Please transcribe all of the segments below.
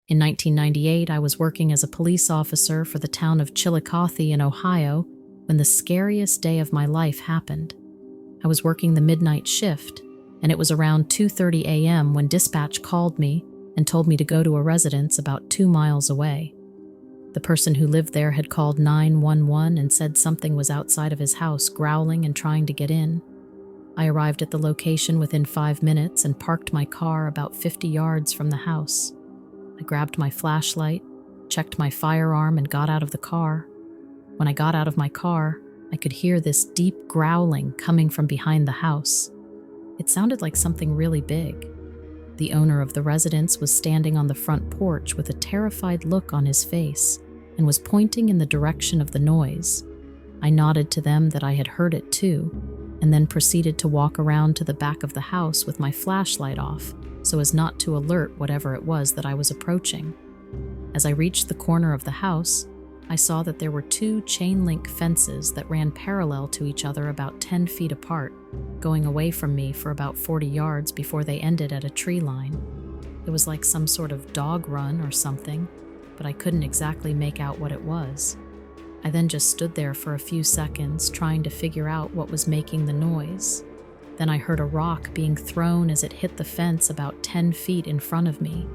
In 1998, I was working as a police officer for the town of Chillicothe in Ohio when the scariest day of my life happened. I was working the midnight shift, and it was around 2:30 a.m. when dispatch called me and told me to go to a residence about 2 miles away. The person who lived there had called 911 and said something was outside of his house growling and trying to get in. I arrived at the location within 5 minutes and parked my car about 50 yards from the house. I grabbed my flashlight, checked my firearm, and got out of the car. When I got out of my car, I could hear this deep growling coming from behind the house. It sounded like something really big. The owner of the residence was standing on the front porch with a terrified look on his face and was pointing in the direction of the noise. I nodded to them that I had heard it too, and then proceeded to walk around to the back of the house with my flashlight off so as not to alert whatever it was that I was approaching. As I reached the corner of the house, I saw that there were 2 chain-link fences that ran parallel to each other about 10 feet apart, going away from me for about 40 yards before they ended at a tree line. It was like some sort of dog run or something, but I couldn't exactly make out what it was. I then just stood there for a few seconds trying to figure out what was making the noise. Then I heard a rock being thrown as it hit the fence about 10 feet in front of me.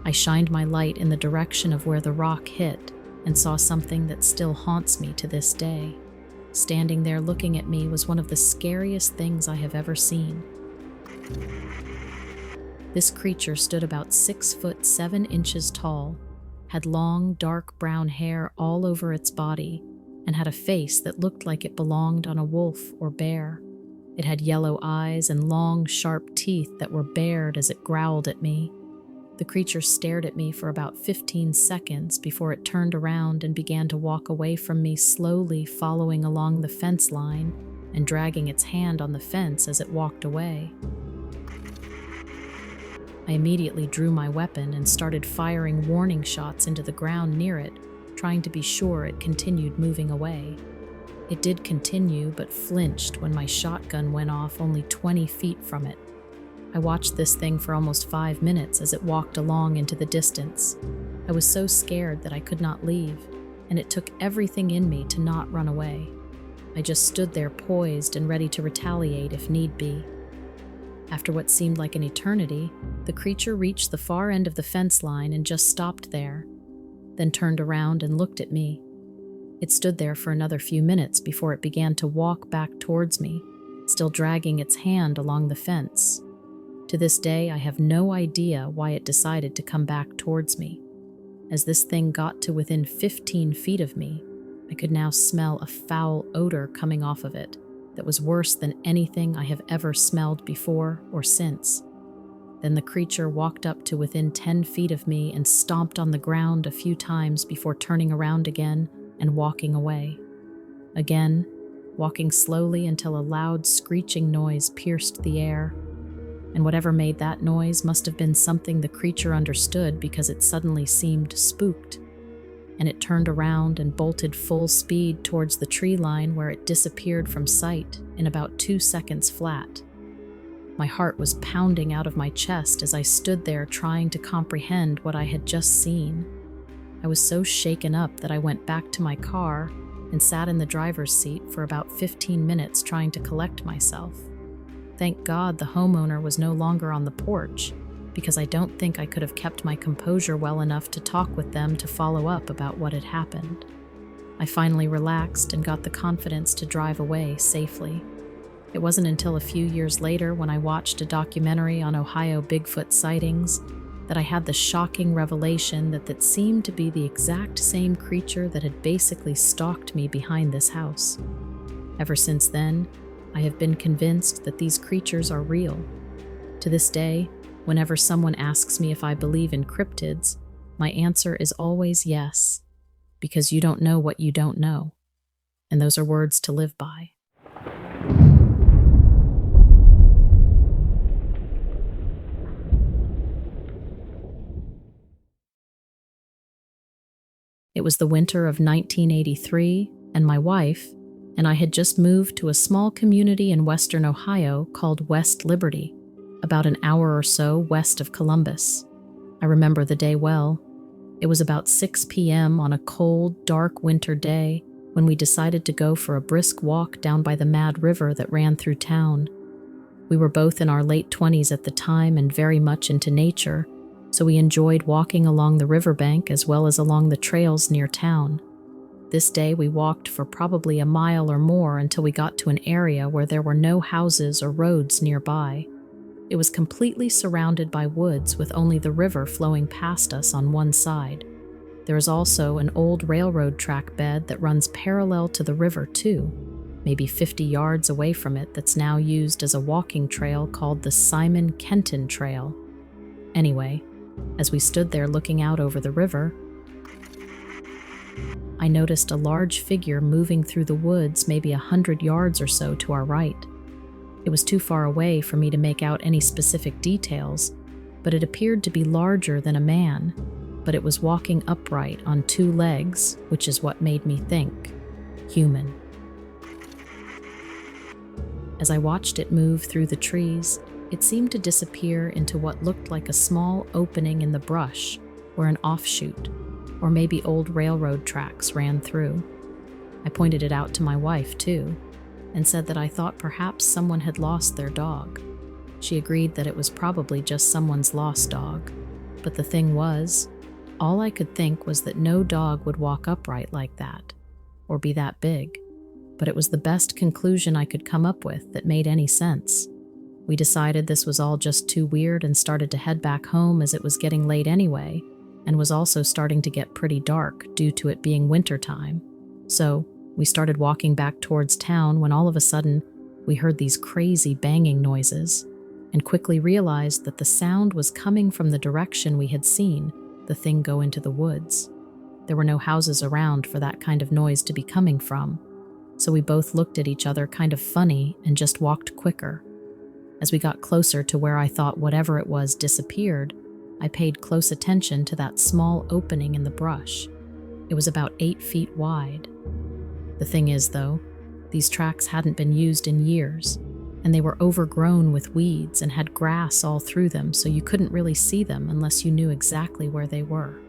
I shined my light in the direction of where the rock hit and saw something that still haunts me to this day. Standing there looking at me was one of the scariest things I have ever seen. This creature stood about 6 foot 7 inches tall, had long, dark brown hair all over its body, and had a face that looked like it belonged on a wolf or bear. It had yellow eyes and long, sharp teeth that were bared as it growled at me. The creature stared at me for about 15 seconds before it turned around and began to walk away from me, slowly following along the fence line and dragging its hand on the fence as it walked away. I immediately drew my weapon and started firing warning shots into the ground near it, trying to be sure it continued moving away. It did continue, but flinched when my shotgun went off only 20 feet from it. I watched this thing for almost 5 minutes as it walked along into the distance. I was so scared that I could not leave, and it took everything in me to not run away. I just stood there poised and ready to retaliate if need be. After what seemed like an eternity, the creature reached the far end of the fence line and just stopped there, then turned around and looked at me. It stood there for another few minutes before it began to walk back towards me, still dragging its hand along the fence. To this day, I have no idea why it decided to come back towards me. As this thing got to within 15 feet of me, I could now smell a foul odor coming off of it that was worse than anything I have ever smelled before or since. Then the creature walked up to within 10 feet of me and stomped on the ground a few times before turning around again and walking away. Again, walking slowly until a loud screeching noise pierced the air. And whatever made that noise must have been something the creature understood, because it suddenly seemed spooked. And it turned around and bolted full speed towards the tree line, where it disappeared from sight in about 2 seconds flat. My heart was pounding out of my chest as I stood there trying to comprehend what I had just seen. I was so shaken up that I went back to my car and sat in the driver's seat for about 15 minutes trying to collect myself. Thank God the homeowner was no longer on the porch, because I don't think I could have kept my composure well enough to talk with them to follow up about what had happened. I finally relaxed and got the confidence to drive away safely. It wasn't until a few years later, when I watched a documentary on Ohio Bigfoot sightings, that I had the shocking revelation that that seemed to be the exact same creature that had basically stalked me behind this house. Ever since then, I have been convinced that these creatures are real. To this day, whenever someone asks me if I believe in cryptids, my answer is always yes, because you don't know what you don't know. And those are words to live by. It was the winter of 1983, and my wife and I had just moved to a small community in western Ohio called West Liberty, about an hour or so west of Columbus. I remember the day well, It was about 6 p.m. on a cold, dark winter day when we decided to go for a brisk walk down by the Mad River that ran through town. We were both in our late 20s at the time and very much into nature, so we enjoyed walking along the riverbank as well as along the trails near town. This day we walked for probably a mile or more until we got to an area where there were no houses or roads nearby. It was completely surrounded by woods with only the river flowing past us on one side. There is also an old railroad track bed that runs parallel to the river too, maybe 50 yards away from it, that's now used as a walking trail called the Simon-Kenton Trail. Anyway, as we stood there looking out over the river, I noticed a large figure moving through the woods maybe 100 yards or so to our right. It was too far away for me to make out any specific details, but it appeared to be larger than a man, but it was walking upright on 2 legs, which is what made me think human. As I watched it move through the trees, it seemed to disappear into what looked like a small opening in the brush where an offshoot, or maybe old railroad tracks, ran through. I pointed it out to my wife too, and said that I thought perhaps someone had lost their dog. She agreed that it was probably just someone's lost dog, but the thing was, all I could think was that no dog would walk upright like that, or be that big, but it was the best conclusion I could come up with that made any sense. We decided this was all just too weird and started to head back home as it was getting late anyway, and was also starting to get pretty dark due to it being wintertime. So we started walking back towards town when all of a sudden we heard these crazy banging noises and quickly realized that the sound was coming from the direction we had seen the thing go into the woods. There were no houses around for that kind of noise to be coming from, so we both looked at each other kind of funny and just walked quicker. As we got closer to where I thought whatever it was disappeared, I paid close attention to that small opening in the brush. It was about 8 feet wide. The thing is, though, these tracks hadn't been used in years, and they were overgrown with weeds and had grass all through them, so you couldn't really see them unless you knew exactly where they were.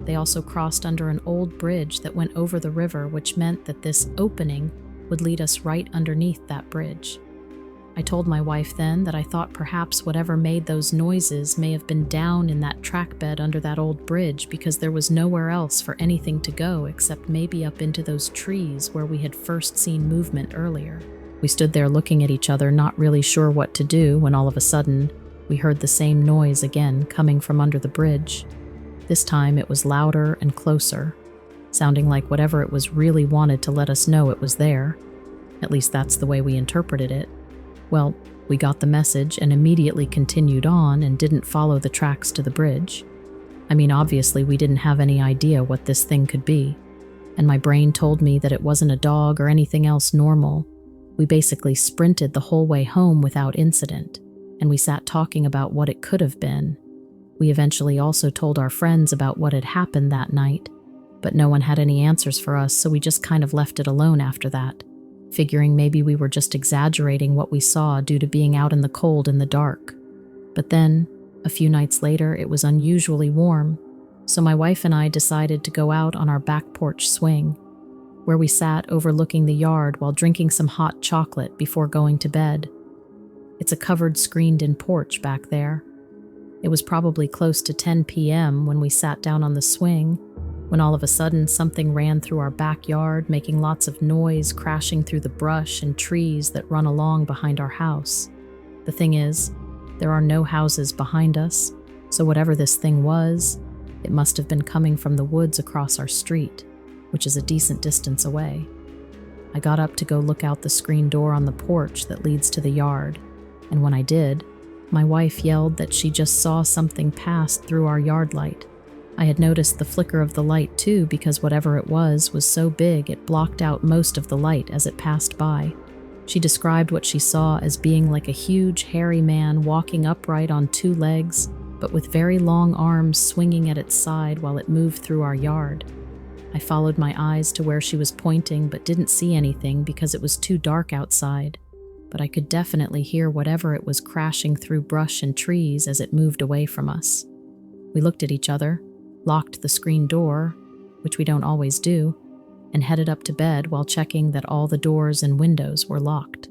They also crossed under an old bridge that went over the river, which meant that this opening would lead us right underneath that bridge. I told my wife then that I thought perhaps whatever made those noises may have been down in that track bed under that old bridge, because there was nowhere else for anything to go except maybe up into those trees where we had first seen movement earlier. We stood there looking at each other, not really sure what to do, when all of a sudden we heard the same noise again coming from under the bridge. This time it was louder and closer, sounding like whatever it was really wanted to let us know it was there. At least that's the way we interpreted it. Well, we got the message and immediately continued on and didn't follow the tracks to the bridge. I mean, obviously we didn't have any idea what this thing could be, and my brain told me that it wasn't a dog or anything else normal. We basically sprinted the whole way home without incident, and we sat talking about what it could have been. We eventually also told our friends about what had happened that night, but no one had any answers for us, so we just kind of left it alone after that, figuring maybe we were just exaggerating what we saw due to being out in the cold in the dark. But then, a few nights later, it was unusually warm, so my wife and I decided to go out on our back porch swing, where we sat overlooking the yard while drinking some hot chocolate before going to bed. It's a covered, screened-in porch back there. It was probably close to 10 p.m. when we sat down on the swing, when all of a sudden something ran through our backyard, making lots of noise, crashing through the brush and trees that run along behind our house. The thing is, there are no houses behind us, so whatever this thing was, it must have been coming from the woods across our street, which is a decent distance away. I got up to go look out the screen door on the porch that leads to the yard, and when I did, my wife yelled that she just saw something pass through our yard light. I had noticed the flicker of the light too, because whatever it was so big it blocked out most of the light as it passed by. She described what she saw as being like a huge, hairy man walking upright on 2 legs, but with very long arms swinging at its side while it moved through our yard. I followed my eyes to where she was pointing, but didn't see anything because it was too dark outside. But I could definitely hear whatever it was crashing through brush and trees as it moved away from us. We looked at each other, locked the screen door, which we don't always do, and headed up to bed while checking that all the doors and windows were locked.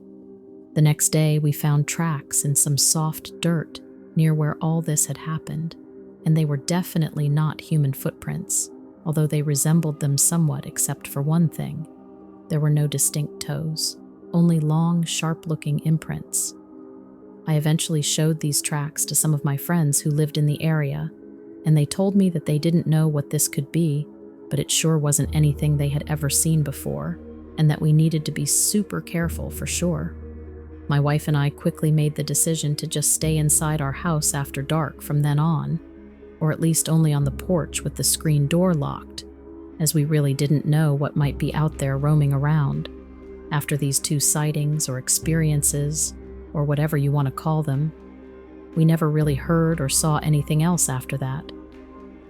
The next day, we found tracks in some soft dirt near where all this had happened, and they were definitely not human footprints, although they resembled them somewhat except for one thing. There were no distinct toes, only long, sharp-looking imprints. I eventually showed these tracks to some of my friends who lived in the area, and they told me that they didn't know what this could be, but it sure wasn't anything they had ever seen before, and that we needed to be super careful for sure. My wife and I quickly made the decision to just stay inside our house after dark from then on, or at least only on the porch with the screen door locked, as we really didn't know what might be out there roaming around. After these two sightings or experiences, or whatever you want to call them, we never really heard or saw anything else after that.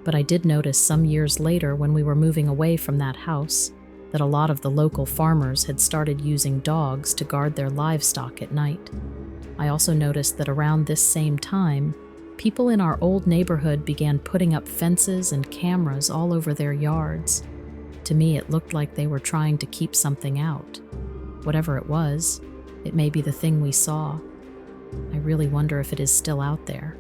But I did notice some years later when we were moving away from that house that a lot of the local farmers had started using dogs to guard their livestock at night. I also noticed that around this same time, people in our old neighborhood began putting up fences and cameras all over their yards. To me, it looked like they were trying to keep something out. Whatever it was, it may be the thing we saw. I really wonder if it is still out there,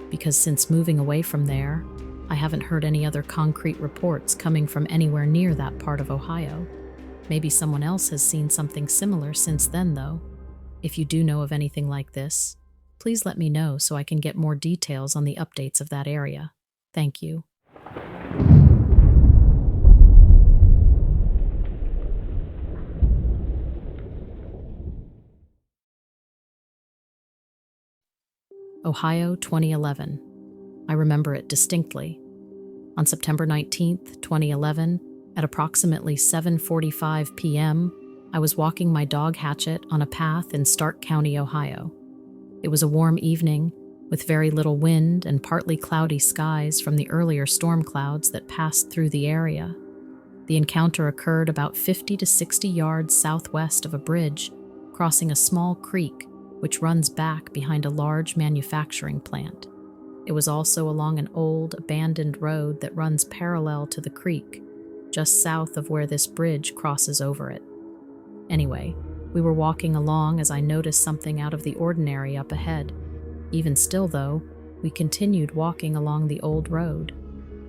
because since moving away from there, I haven't heard any other concrete reports coming from anywhere near that part of Ohio. Maybe someone else has seen something similar since then, though. If you do know of anything like this, please let me know so I can get more details on the updates of that area. Thank you. Ohio, 2011. I remember it distinctly. On September 19th, 2011, at approximately 7:45 p.m., I was walking my dog Hatchet on a path in Stark County, Ohio. It was a warm evening, with very little wind and partly cloudy skies from the earlier storm clouds that passed through the area. The encounter occurred about 50 to 60 yards southwest of a bridge, crossing a small creek which runs back behind a large manufacturing plant. It was also along an old, abandoned road that runs parallel to the creek, just south of where this bridge crosses over it. Anyway, we were walking along as I noticed something out of the ordinary up ahead. Even still, though, we continued walking along the old road.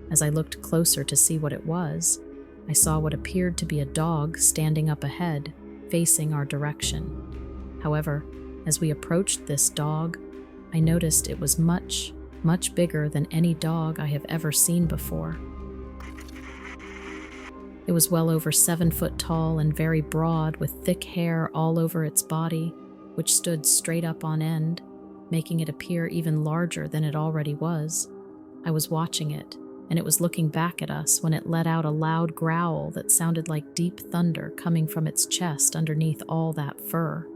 As I looked closer to see what it was, I saw what appeared to be a dog standing up ahead, facing our direction. However, as we approached this dog, I noticed it was much bigger than any dog I have ever seen before. It was well over 7 foot tall and very broad, with thick hair all over its body, which stood straight up on end, making it appear even larger than it already was. I was watching it, and it was looking back at us when it let out a loud growl that sounded like deep thunder coming from its chest underneath all that fur.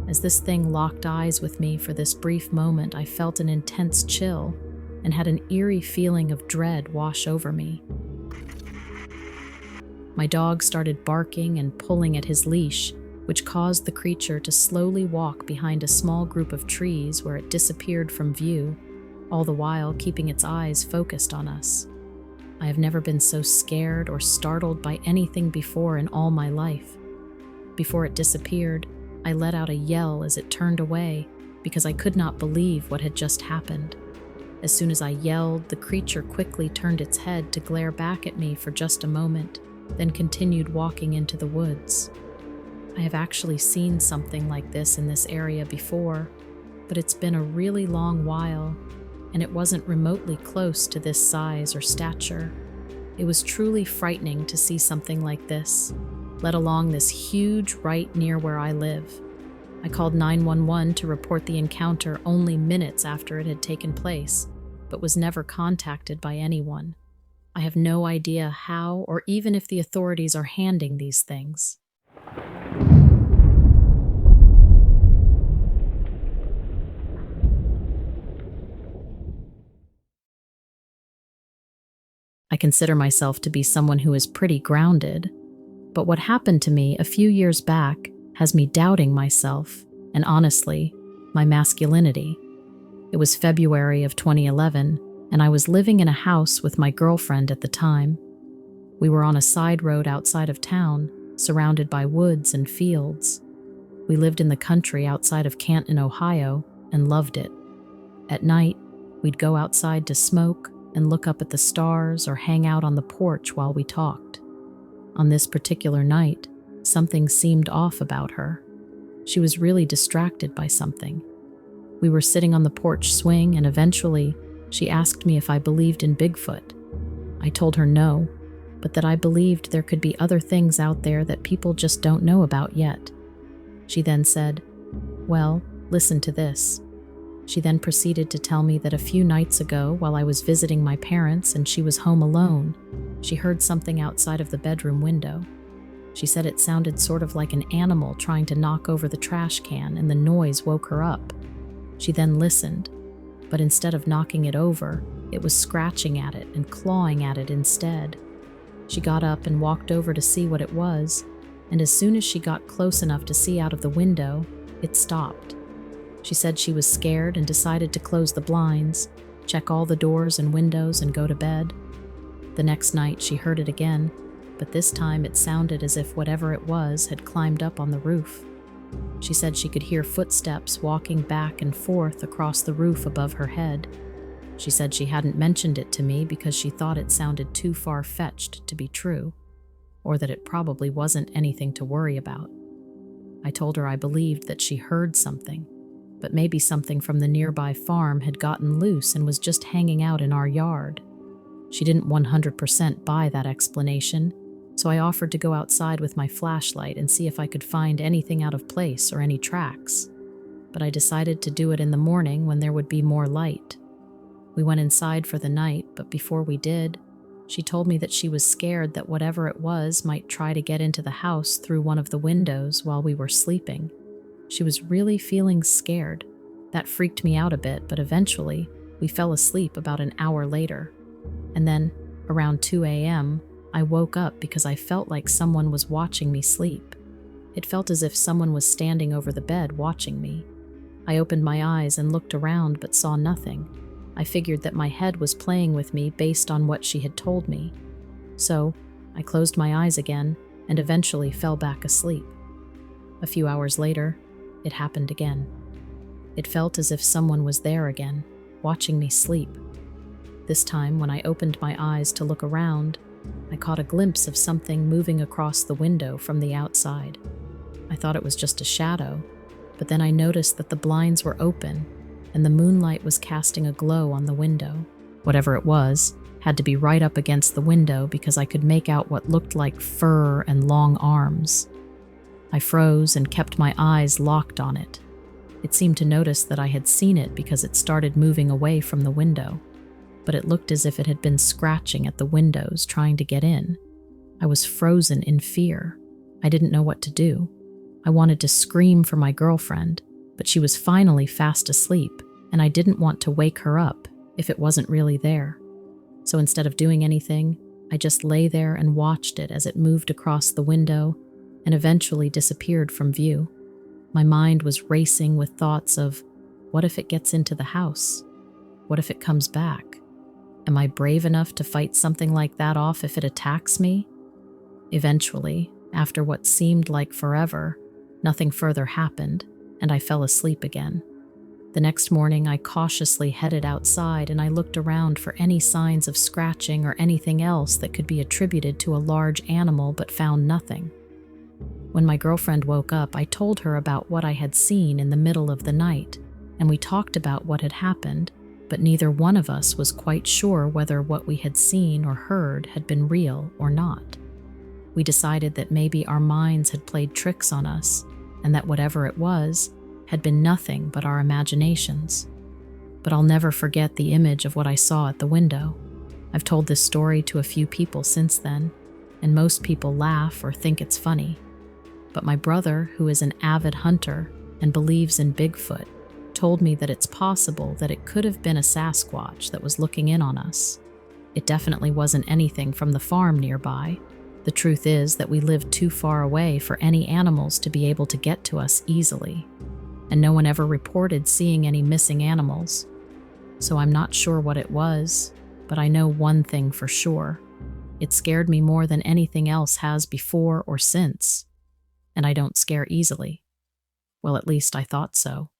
As this thing locked eyes with me for this brief moment, I felt an intense chill and had an eerie feeling of dread wash over me. My dog started barking and pulling at his leash, which caused the creature to slowly walk behind a small group of trees where it disappeared from view, all the while keeping its eyes focused on us. I have never been so scared or startled by anything before in all my life. Before it disappeared, I let out a yell as it turned away because I could not believe what had just happened. As soon as I yelled, the creature quickly turned its head to glare back at me for just a moment, then continued walking into the woods. I have actually seen something like this in this area before, but it's been a really long while, and it wasn't remotely close to this size or stature. It was truly frightening to see something like this, let alone this huge right near where I live. I called 911 to report the encounter only minutes after it had taken place, but was never contacted by anyone. I have no idea how or even if the authorities are handling these things. I consider myself to be someone who is pretty grounded, but what happened to me a few years back has me doubting myself and, honestly, my masculinity. It was February of 2011, and I was living in a house with my girlfriend at the time. We were on a side road outside of town, surrounded by woods and fields. We lived in the country outside of Canton, Ohio, and loved it. At night, we'd go outside to smoke and look up at the stars or hang out on the porch while we talked. On this particular night, something seemed off about her. She was really distracted by something. We were sitting on the porch swing, and eventually, she asked me if I believed in Bigfoot. I told her no, but that I believed there could be other things out there that people just don't know about yet. She then said, "Well, listen to this." She then proceeded to tell me that a few nights ago, while I was visiting my parents and she was home alone, she heard something outside of the bedroom window. She said it sounded sort of like an animal trying to knock over the trash can, and the noise woke her up. She then listened, but instead of knocking it over, it was scratching at it and clawing at it instead. She got up and walked over to see what it was, and as soon as she got close enough to see out of the window, it stopped. She said she was scared and decided to close the blinds, check all the doors and windows, and go to bed. The next night she heard it again, but this time it sounded as if whatever it was had climbed up on the roof. She said she could hear footsteps walking back and forth across the roof above her head. She said she hadn't mentioned it to me because she thought it sounded too far-fetched to be true, or that it probably wasn't anything to worry about. I told her I believed that she heard something, but maybe something from the nearby farm had gotten loose and was just hanging out in our yard. She didn't 100% buy that explanation, so I offered to go outside with my flashlight and see if I could find anything out of place or any tracks. But I decided to do it in the morning when there would be more light. We went inside for the night, but before we did, she told me that she was scared that whatever it was might try to get into the house through one of the windows while we were sleeping. She was really feeling scared. That freaked me out a bit, but eventually, we fell asleep about an hour later. And then, around 2 a.m., I woke up because I felt like someone was watching me sleep. It felt as if someone was standing over the bed watching me. I opened my eyes and looked around but saw nothing. I figured that my head was playing with me based on what she had told me. So, I closed my eyes again and eventually fell back asleep. A few hours later, it happened again. It felt as if someone was there again, watching me sleep. This time, when I opened my eyes to look around, I caught a glimpse of something moving across the window from the outside. I thought it was just a shadow, but then I noticed that the blinds were open and the moonlight was casting a glow on the window. Whatever it was had to be right up against the window because I could make out what looked like fur and long arms. I froze and kept my eyes locked on it. It seemed to notice that I had seen it because it started moving away from the window, but it looked as if it had been scratching at the windows trying to get in. I was frozen in fear. I didn't know what to do. I wanted to scream for my girlfriend, but she was finally fast asleep, and I didn't want to wake her up if it wasn't really there. So instead of doing anything, I just lay there and watched it as it moved across the window and eventually disappeared from view. My mind was racing with thoughts of, what if it gets into the house? What if it comes back? Am I brave enough to fight something like that off if it attacks me? Eventually, after what seemed like forever, nothing further happened, and I fell asleep again. The next morning, I cautiously headed outside and I looked around for any signs of scratching or anything else that could be attributed to a large animal, but found nothing. When my girlfriend woke up, I told her about what I had seen in the middle of the night, and we talked about what had happened, but neither one of us was quite sure whether what we had seen or heard had been real or not. We decided that maybe our minds had played tricks on us, and that whatever it was had been nothing but our imaginations. But I'll never forget the image of what I saw at the window. I've told this story to a few people since then, and most people laugh or think it's funny. But my brother, who is an avid hunter and believes in Bigfoot, told me that it's possible that it could have been a Sasquatch that was looking in on us. It definitely wasn't anything from the farm nearby. The truth is that we lived too far away for any animals to be able to get to us easily, and no one ever reported seeing any missing animals. so I'm not sure what it was, but I know one thing for sure. It scared me more than anything else has before or since, and I don't scare easily. Well, at least I thought so.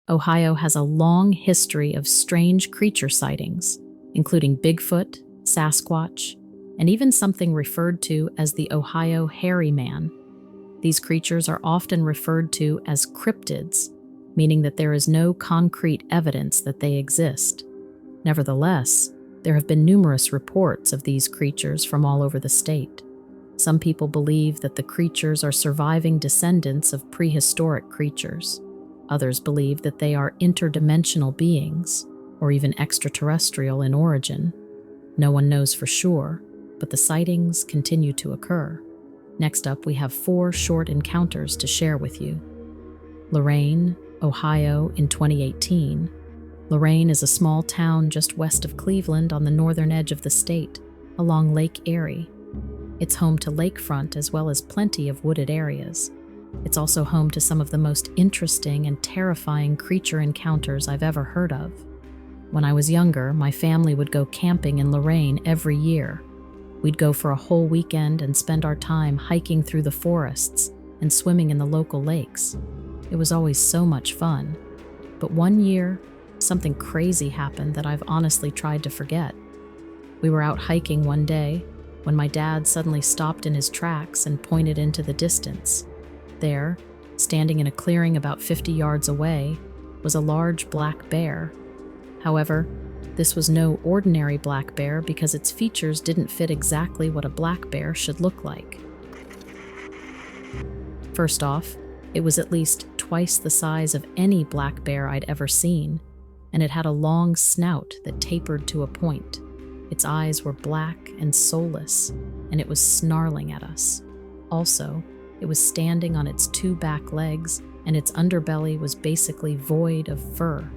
Ohio has a long history of strange creature sightings, including Bigfoot, Sasquatch, and even something referred to as the Ohio Hairy Man. These creatures are often referred to as cryptids, meaning that there is no concrete evidence that they exist. Nevertheless, there have been numerous reports of these creatures from all over the state. Some people believe that the creatures are surviving descendants of prehistoric creatures. Others believe that they are interdimensional beings, or even extraterrestrial in origin. No one knows for sure, but the sightings continue to occur. Next up, we have 4 short encounters to share with you. Lorain, Ohio, in 2018. Lorain is a small town just west of Cleveland on the northern edge of the state, along Lake Erie. It's home to lakefront as well as plenty of wooded areas. It's also home to some of the most interesting and terrifying creature encounters I've ever heard of. When I was younger, my family would go camping in Lorain every year. We'd go for a whole weekend and spend our time hiking through the forests and swimming in the local lakes. It was always so much fun. But one year, something crazy happened that I've honestly tried to forget. We were out hiking one day when my dad suddenly stopped in his tracks and pointed into the distance. There, standing in a clearing about 50 yards away, was a large black bear. However, this was no ordinary black bear because its features didn't fit exactly what a black bear should look like. First off, it was at least twice the size of any black bear I'd ever seen, and it had a long snout that tapered to a point. Its eyes were black and soulless, and it was snarling at us. Also, it was standing on its 2 back legs, and its underbelly was basically void of fur.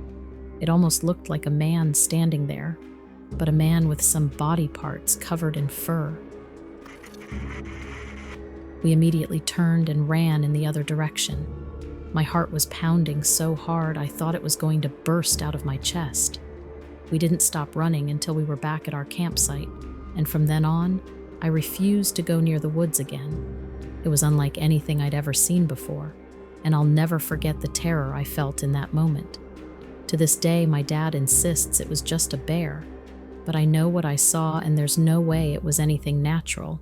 It almost looked like a man standing there, but a man with some body parts covered in fur. We immediately turned and ran in the other direction. My heart was pounding so hard I thought it was going to burst out of my chest. We didn't stop running until we were back at our campsite, and from then on, I refused to go near the woods again. It was unlike anything I'd ever seen before, and I'll never forget the terror I felt in that moment. To this day, my dad insists it was just a bear, but I know what I saw and there's no way it was anything natural.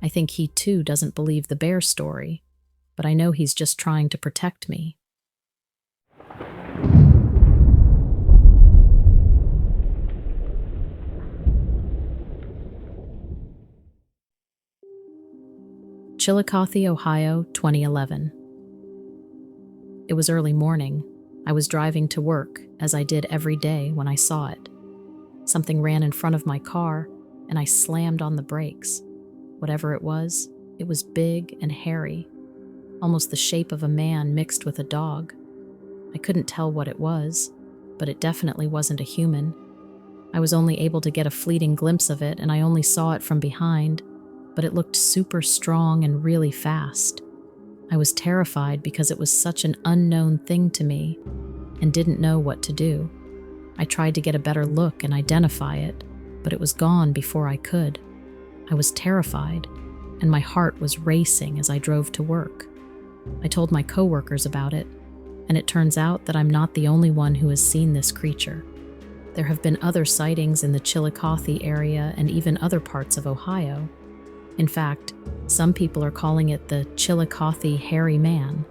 I think he too doesn't believe the bear story, but I know he's just trying to protect me. Chillicothe, Ohio, 2011. It was early morning. I was driving to work, as I did every day, when I saw it. Something ran in front of my car, and I slammed on the brakes. Whatever it was big and hairy, almost the shape of a man mixed with a dog. I couldn't tell what it was, but it definitely wasn't a human. I was only able to get a fleeting glimpse of it, and I only saw it from behind, but it looked super strong and really fast. I was terrified because it was such an unknown thing to me and didn't know what to do. I tried to get a better look and identify it, but it was gone before I could. I was terrified, and my heart was racing as I drove to work. I told my coworkers about it, and it turns out that I'm not the only one who has seen this creature. There have been other sightings in the Chillicothe area and even other parts of Ohio. In fact, some people are calling it the Chillicothe Hairy Man,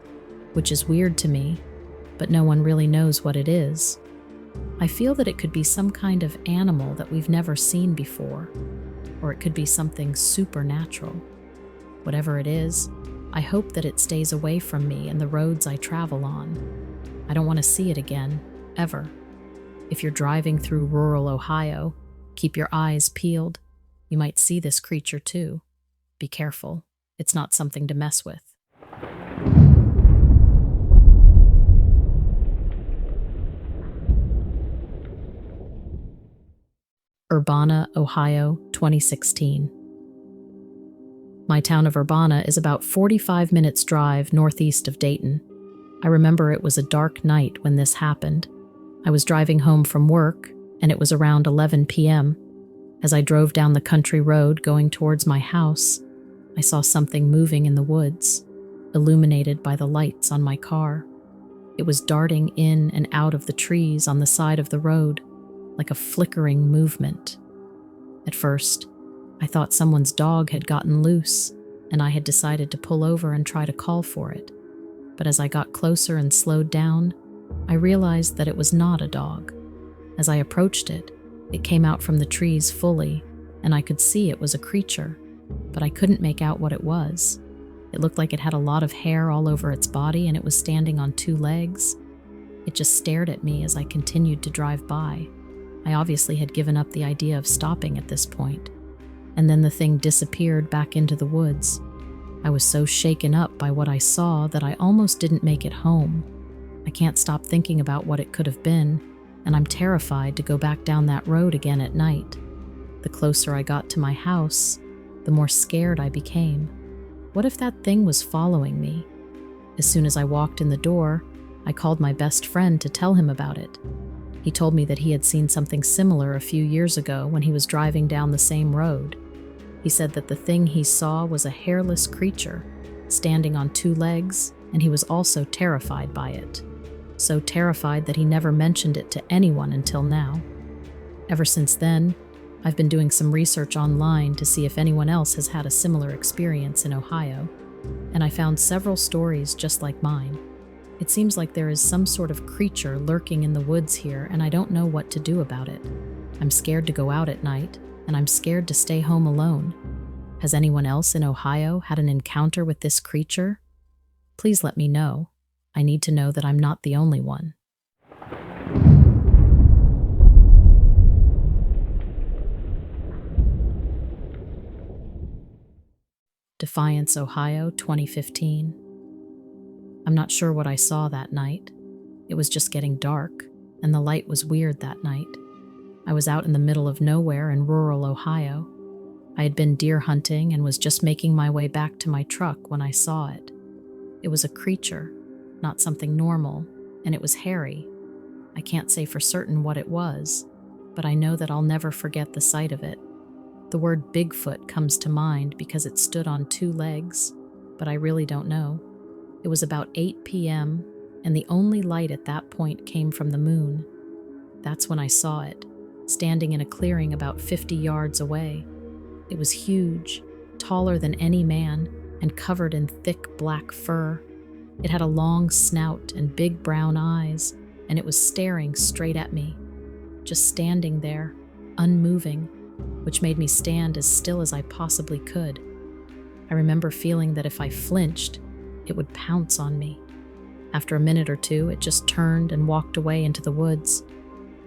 which is weird to me, but no one really knows what it is. I feel that it could be some kind of animal that we've never seen before, or it could be something supernatural. Whatever it is, I hope that it stays away from me and the roads I travel on. I don't want to see it again, ever. If you're driving through rural Ohio, keep your eyes peeled. You might see this creature too. Be careful. It's not something to mess with. Urbana, Ohio, 2016. My town of Urbana is about 45 minutes drive northeast of Dayton. I remember it was a dark night when this happened. I was driving home from work, and it was around 11 p.m. As I drove down the country road going towards my house, I saw something moving in the woods, illuminated by the lights on my car. It was darting in and out of the trees on the side of the road, like a flickering movement. At first, I thought someone's dog had gotten loose, and I had decided to pull over and try to call for it. But as I got closer and slowed down, I realized that it was not a dog. As I approached it, it came out from the trees fully, and I could see it was a creature, but I couldn't make out what it was. It looked like it had a lot of hair all over its body, and it was standing on two legs. It just stared at me as I continued to drive by. I obviously had given up the idea of stopping at this point. And then the thing disappeared back into the woods. I was so shaken up by what I saw that I almost didn't make it home. I can't stop thinking about what it could have been, and I'm terrified to go back down that road again at night. The closer I got to my house, the more scared I became. What if that thing was following me? As soon as I walked in the door, I called my best friend to tell him about it. He told me that he had seen something similar a few years ago when he was driving down the same road. He said that the thing he saw was a hairless creature, standing on two legs, and he was also terrified by it. So terrified that he never mentioned it to anyone until now. Ever since then, I've been doing some research online to see if anyone else has had a similar experience in Ohio, and I found several stories just like mine. It seems like there is some sort of creature lurking in the woods here, and I don't know what to do about it. I'm scared to go out at night, and I'm scared to stay home alone. Has anyone else in Ohio had an encounter with this creature? Please let me know. I need to know that I'm not the only one. Defiance, Ohio, 2015. I'm not sure what I saw that night. It was just getting dark, and the light was weird that night. I was out in the middle of nowhere in rural Ohio. I had been deer hunting and was just making my way back to my truck when I saw it. It was a creature, not something normal, and it was hairy. I can't say for certain what it was, but I know that I'll never forget the sight of it. The word Bigfoot comes to mind because it stood on two legs, but I really don't know. It was about 8 p.m., and the only light at that point came from the moon. That's when I saw it, standing in a clearing about 50 yards away. It was huge, taller than any man, and covered in thick black fur. It had a long snout and big brown eyes, and it was staring straight at me, just standing there, unmoving, which made me stand as still as I possibly could. I remember feeling that if I flinched, it would pounce on me. After a minute or two, it just turned and walked away into the woods.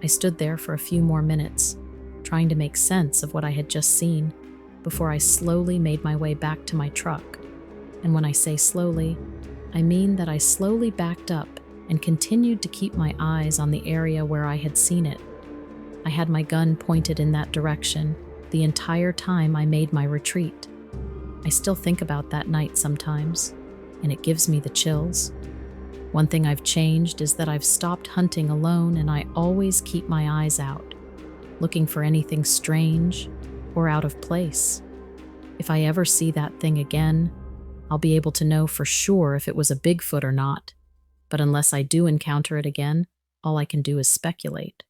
I stood there for a few more minutes, trying to make sense of what I had just seen, before I slowly made my way back to my truck. And when I say slowly, I mean that I slowly backed up and continued to keep my eyes on the area where I had seen it. I had my gun pointed in that direction the entire time I made my retreat. I still think about that night sometimes, and it gives me the chills. One thing I've changed is that I've stopped hunting alone, and I always keep my eyes out, looking for anything strange or out of place. If I ever see that thing again, I'll be able to know for sure if it was a Bigfoot or not. But unless I do encounter it again, all I can do is speculate.